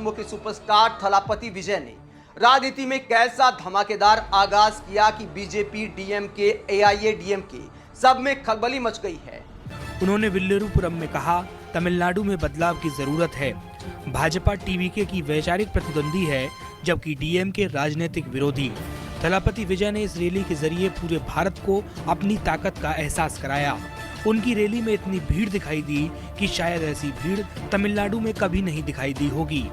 फिल्मों के सुपरस्टार थलापति विजय ने राजनीति में कैसा धमाकेदार आगाज किया कि बीजेपी, डीएमके, एआईएडीएमके सब में खलबली मच गई है। उन्होंने विल्लुपुरम में कहा, तमिलनाडु में बदलाव की जरूरत है। भाजपा टीवीके की वैचारिक प्रतिद्वंदी है, जबकि डीएमके राजनीतिक विरोधी। थलापति विजय ने इस रैली के जरिए पूरे भारत को अपनी ताकत का एहसास कराया। उनकी रैली में इतनी भीड़ दिखाई दी कि शायद ऐसी भीड़ तमिलनाडु में कभी नहीं दिखाई दी होगी।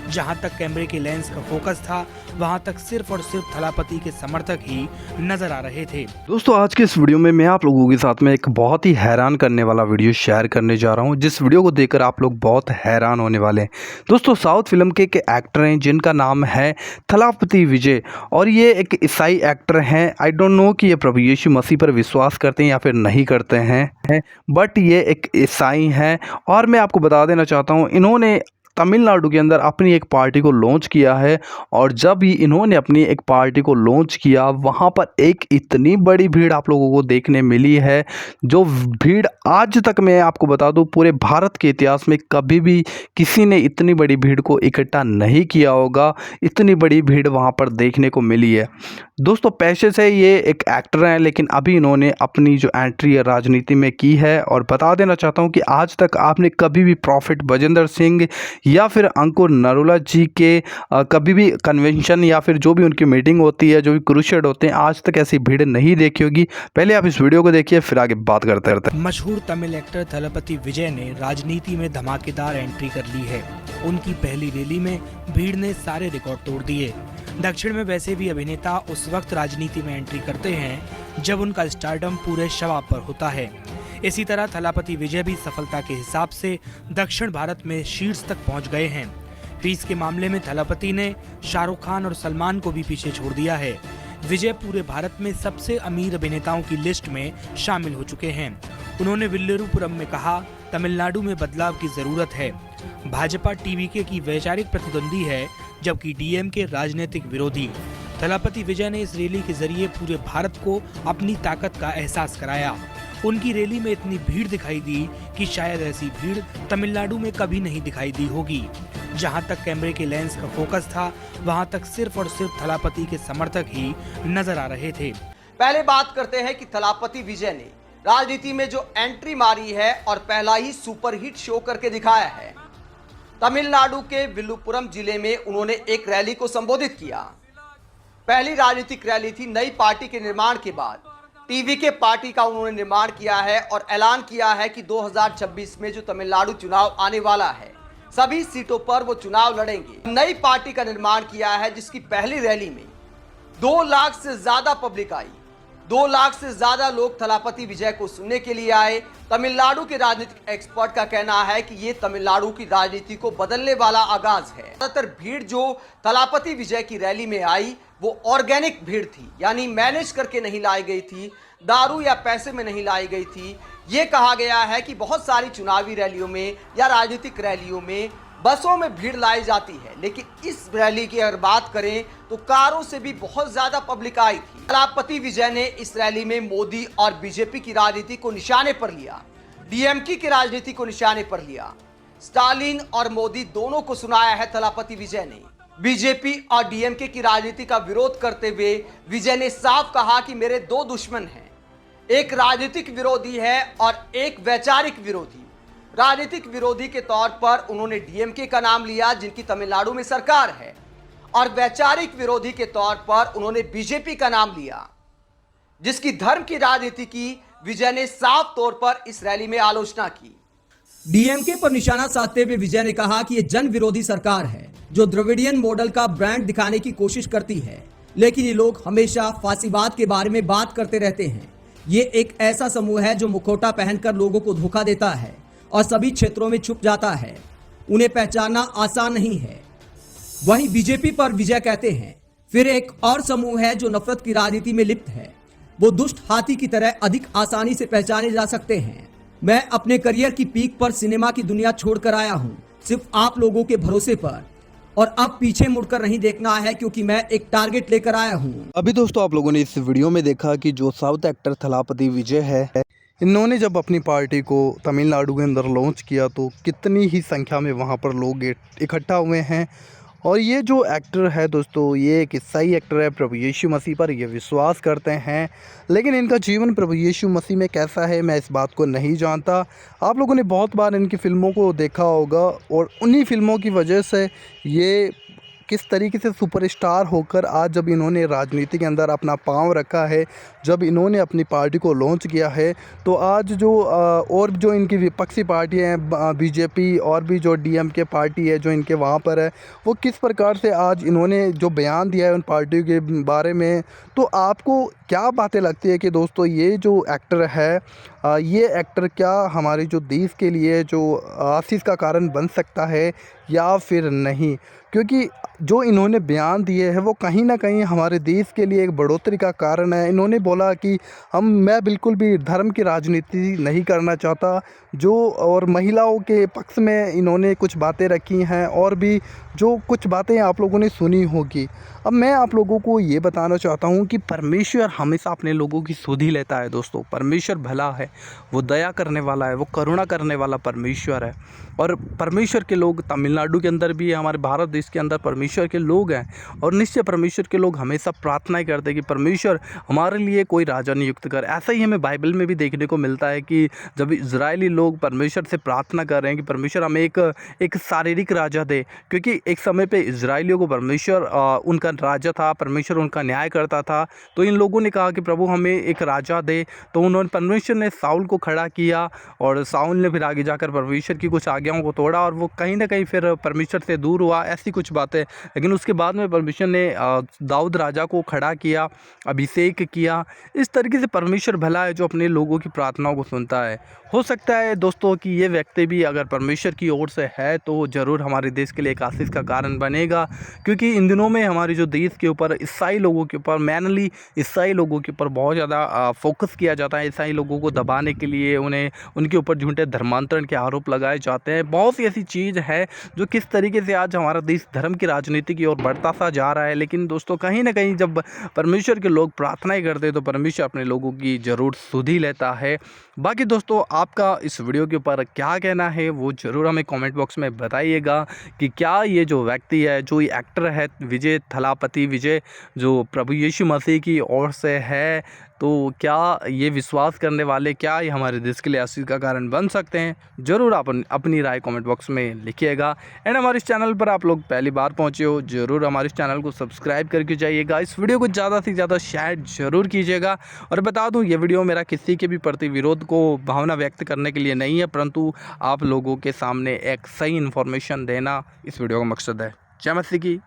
जहां तक कैमरे के लेंस का फोकस था, वहां तक सिर्फ और सिर्फ थलापति के समर्थक ही नजर आ रहे थे। दोस्तों, आज के इस वीडियो में मैं आप लोगों के साथ में एक बहुत ही हैरान करने वाला वीडियो शेयर करने जा रहा हूं, जिस वीडियो को देखकर आप लोग बहुत हैरान होने वाले हैं। दोस्तों, साउथ फिल्म के एक एक्टर हैं जिनका नाम है थलापति विजय, और ये एक ईसाई एक्टर हैं। आई डोंट नो कि ये प्रभु यीशु मसीह पर विश्वास करते हैं या फिर नहीं करते हैं, बट ये एक ईसाई हैं। और मैं आपको बता देना चाहता हूँ, इन्होंने तमिलनाडु के अंदर अपनी एक पार्टी को लॉन्च किया है, और जब ही इन्होंने अपनी एक पार्टी को लॉन्च किया, वहाँ पर एक इतनी बड़ी भीड़ आप लोगों को देखने मिली है, जो भीड़ आज तक मैं आपको बता दूं पूरे भारत के इतिहास में कभी भी किसी ने इतनी बड़ी भीड़ को इकट्ठा नहीं किया होगा। इतनी बड़ी भीड़ वहाँ पर देखने को मिली है। दोस्तों, पैसे से ये एक एक्टर हैं, लेकिन अभी इन्होंने अपनी जो एंट्री है राजनीति में की है। और बता देना चाहता हूँ कि आज तक आपने कभी भी प्रॉफिट बजेंद्र सिंह या फिर अंकुर नरूला जी के कभी भी कन्वेंशन या फिर जो भी उनकी मीटिंग होती है, जो भी क्रूसेड होते हैं, आज तक ऐसी भीड़ नहीं देखी होगी। पहले आप इस वीडियो को देखिए, फिर आगे बात करते रहते हैं। मशहूर तमिल एक्टर थलापति विजय ने राजनीति में धमाकेदार एंट्री कर ली है। उनकी पहली रैली में भीड़ ने सारे रिकॉर्ड तोड़ दिए। दक्षिण में वैसे भी अभिनेता उस वक्त राजनीति में एंट्री करते हैं जब उनका स्टारडम पूरे शबाब पर होता है। इसी तरह थलापति विजय भी सफलता के हिसाब से दक्षिण भारत में शीर्ष तक पहुंच गए हैं। फीस के मामले में थलापति ने शाहरुख खान और सलमान को भी पीछे छोड़ दिया है। विजय पूरे भारत में सबसे अमीर अभिनेताओं की लिस्ट में शामिल हो चुके हैं। उन्होंने विल्लुपुरम में कहा, तमिलनाडु में बदलाव की जरूरत है। भाजपा टीवीके की वैचारिक प्रतिद्वंदी है, जबकि डीएमके राजनीतिक विरोधी। थलापति विजय ने इस रैली के जरिए पूरे भारत को अपनी ताकत का एहसास कराया। उनकी रैली में इतनी भीड़ दिखाई दी कि शायद ऐसी भीड़ तमिलनाडु में कभी नहीं दिखाई दी होगी। जहां तक कैमरे के लेंस का फोकस था, वहां तक सिर्फ और सिर्फ थलापति के समर्थक ही नजर आ रहे थे। पहले बात करते हैं कि थलापति विजय ने राजनीति में जो एंट्री मारी है और पहला ही सुपरहिट शो करके दिखाया है। तमिलनाडु के विल्लुपुरम जिले में उन्होंने एक रैली को संबोधित किया। पहली राजनीतिक रैली थी नई पार्टी के निर्माण के बाद। टीवीके पार्टी का उन्होंने निर्माण किया है और ऐलान किया है कि 2026 में जो तमिलनाडु चुनाव आने वाला है, सभी सीटों पर वो चुनाव लड़ेंगे। नई पार्टी का निर्माण किया है, जिसकी पहली रैली में 2 लाख से ज्यादा पब्लिक आई। 2 लाख से ज्यादा लोग थलापति विजय को सुनने के लिए आए। तमिलनाडु के राजनीतिक एक्सपर्ट का कहना है कि ये तमिलनाडु की राजनीति को बदलने वाला आगाज है। ज्यादातर भीड़ जो थलापति विजय की रैली में आई, वो ऑर्गेनिक भीड़ थी, यानी मैनेज करके नहीं लाई गई थी, दारू या पैसे में नहीं लाई गई थी। ये कहा गया है कि बहुत सारी चुनावी रैलियों में या राजनीतिक रैलियों में बसों में भीड़ लाई जाती है, लेकिन इस रैली की अगर बात करें तो कारों से भी बहुत ज्यादा पब्लिक आई थी। थलापति विजय ने इस रैली में मोदी और बीजेपी की राजनीति को निशाने पर लिया, डीएमके की राजनीति को निशाने पर लिया। स्टालिन और मोदी दोनों को सुनाया है थलापति विजय ने। बीजेपी और डीएमके की राजनीति का विरोध करते हुए विजय ने साफ कहा कि मेरे 2 दुश्मन हैं, एक राजनीतिक विरोधी है और एक वैचारिक विरोधी। राजनीतिक विरोधी के तौर पर उन्होंने डीएमके का नाम लिया, जिनकी तमिलनाडु में सरकार है, और वैचारिक विरोधी के तौर पर उन्होंने बीजेपी का नाम लिया, जिसकी धर्म की राजनीति की विजय ने साफ तौर पर इस रैली में आलोचना की। डीएमके पर निशाना साधते हुए विजय ने कहा कि यह जन विरोधी सरकार है, जो द्रविडियन मॉडल का ब्रांड दिखाने की कोशिश करती है, लेकिन ये लोग हमेशा फासीवाद के बारे में बात करते रहते हैं। ये एक ऐसा समूह है जो मुखौटा पहनकर लोगों को धोखा देता है और सभी क्षेत्रों में छुप जाता है। उन्हें पहचानना आसान नहीं है। वहीं बीजेपी पर विजय कहते हैं, फिर एक और समूह है जो नफरत की राजनीति में लिप्त है। वो दुष्ट हाथी की तरह अधिक आसानी से पहचाने जा सकते हैं। मैं अपने करियर की पीक पर सिनेमा की दुनिया छोड़कर आया हूँ, सिर्फ आप लोगों के भरोसे पर, और अब पीछे मुड़कर नहीं देखना है, क्योंकि मैं एक टारगेट लेकर आया हूँ। अभी दोस्तों, आप लोगों ने इस वीडियो में देखा कि जो साउथ एक्टर थलापति विजय है, इन्होंने जब अपनी पार्टी को तमिलनाडु के अंदर लॉन्च किया तो कितनी ही संख्या में वहाँ पर लोग इकट्ठा हुए हैं। और ये जो एक्टर है दोस्तों, ये एक ईसाई एक्टर है, प्रभु यीशु मसीह पर ये विश्वास करते हैं, लेकिन इनका जीवन प्रभु यीशु मसीह में कैसा है मैं इस बात को नहीं जानता। आप लोगों ने बहुत बार इनकी फ़िल्मों को देखा होगा और उन्हीं फ़िल्मों की वजह से ये किस तरीके से सुपरस्टार होकर आज जब इन्होंने राजनीति के अंदर अपना पाँव रखा है, जब इन्होंने अपनी पार्टी को लॉन्च किया है, तो आज जो और जो इनकी विपक्षी पार्टियाँ हैं, बीजेपी और भी जो डीएमके पार्टी है जो इनके वहाँ पर है, वो किस प्रकार से आज इन्होंने जो बयान दिया है उन पार्टियों के बारे में, तो आपको क्या बातें लगती है कि दोस्तों ये जो एक्टर है, ये एक्टर क्या हमारे जो देश के लिए जो आशीष का कारण बन सकता है या फिर नहीं? क्योंकि जो इन्होंने बयान दिए हैं वो कहीं ना कहीं हमारे देश के लिए एक बढ़ोतरी का कारण है। इन्होंने बोला कि मैं बिल्कुल भी धर्म की राजनीति नहीं करना चाहता, जो और महिलाओं के पक्ष में इन्होंने कुछ बातें रखी हैं और भी जो कुछ बातें आप लोगों ने सुनी होगी। अब मैं आप लोगों को ये बताना चाहता हूँ कि परमेश्वर हमेशा अपने लोगों की सुध ही लेता है दोस्तों। परमेश्वर भला है, वो दया करने वाला है, वो करुणा करने वाला परमेश्वर है। और परमेश्वर के लोग तमिलनाडु के अंदर भी, हमारे भारत देश के अंदर परमेश्वर के लोग हैं, और निश्चय परमेश्वर के लोग हमेशा प्रार्थना करते हैं कि परमेश्वर हमारे लिए कोई राजा नियुक्त कर। ऐसा ही हमें बाइबल में भी देखने को मिलता है कि जब इजरायली लोग परमेश्वर से प्रार्थना कर रहे हैं कि परमेश्वर हमें एक शारीरिक राजा दे, क्योंकि एक समय पे इजरायलियों को परमेश्वर उनका राजा था, परमेश्वर उनका न्याय करता था। तो इन लोगों ने कहा कि प्रभु हमें एक राजा दे, तो उन्होंने परमेश्वर ने साउल को खड़ा किया और साउल ने फिर आगे जाकर परमेश्वर की कुछ आज्ञाओं को तोड़ा और वो कहीं ना कहीं फिर परमेश्वर से दूर हुआ, ऐसी कुछ बातें। लेकिन उसके बाद में परमेश्वर ने दाऊद राजा को खड़ा किया, अभिषेक किया। इस तरीके से परमेश्वर भला है जो अपने लोगों की प्रार्थनाओं को सुनता है। हो सकता है दोस्तों कि ये व्यक्ति भी अगर परमेश्वर की ओर से है तो ज़रूर हमारे देश के लिए एक आशीष का कारण बनेगा, क्योंकि इन दिनों में हमारे जो देश के ऊपर ईसाई लोगों के ऊपर, मेनली ईसाई लोगों के ऊपर बहुत ज़्यादा फोकस किया जाता है। ईसाई लोगों को दबाने के लिए उन्हें उनके ऊपर झूठे धर्मांतरण के आरोप लगाए जाते हैं। बहुत सी ऐसी चीज़ है जो किस तरीके से आज हमारा देश धर्म की राजनीति की ओर बढ़ता सा जा रहा है। लेकिन दोस्तों कहीं ना कहीं जब परमेश्वर के लोग प्रार्थनाएं करते हैं तो परमेश्वर अपने लोगों की ज़रूर सुध ही लेता है। बाकी दोस्तों आपका इस वीडियो के ऊपर क्या कहना है वो ज़रूर हमें कमेंट बॉक्स में बताइएगा कि क्या ये जो व्यक्ति है, जो ये एक्टर है विजय थलापति विजय, जो प्रभु यीशु मसीह की ओर से है, तो क्या ये विश्वास करने वाले, क्या ये हमारे देश के लिए आशीष का कारण बन सकते हैं? ज़रूर आप अपनी राय कमेंट बॉक्स में लिखिएगा। एंड हमारे इस चैनल पर आप लोग पहली बार पहुंचे हो, ज़रूर हमारे इस चैनल को सब्सक्राइब करके जाइएगा। इस वीडियो को ज़्यादा से ज़्यादा शेयर ज़रूर कीजिएगा। और बता दूँ ये वीडियो मेरा किसी के भी प्रति विरोध को भावना व्यक्त करने के लिए नहीं है, परंतु आप लोगों के सामने एक सही इन्फॉर्मेशन देना इस वीडियो का मकसद है। जय मसीह की।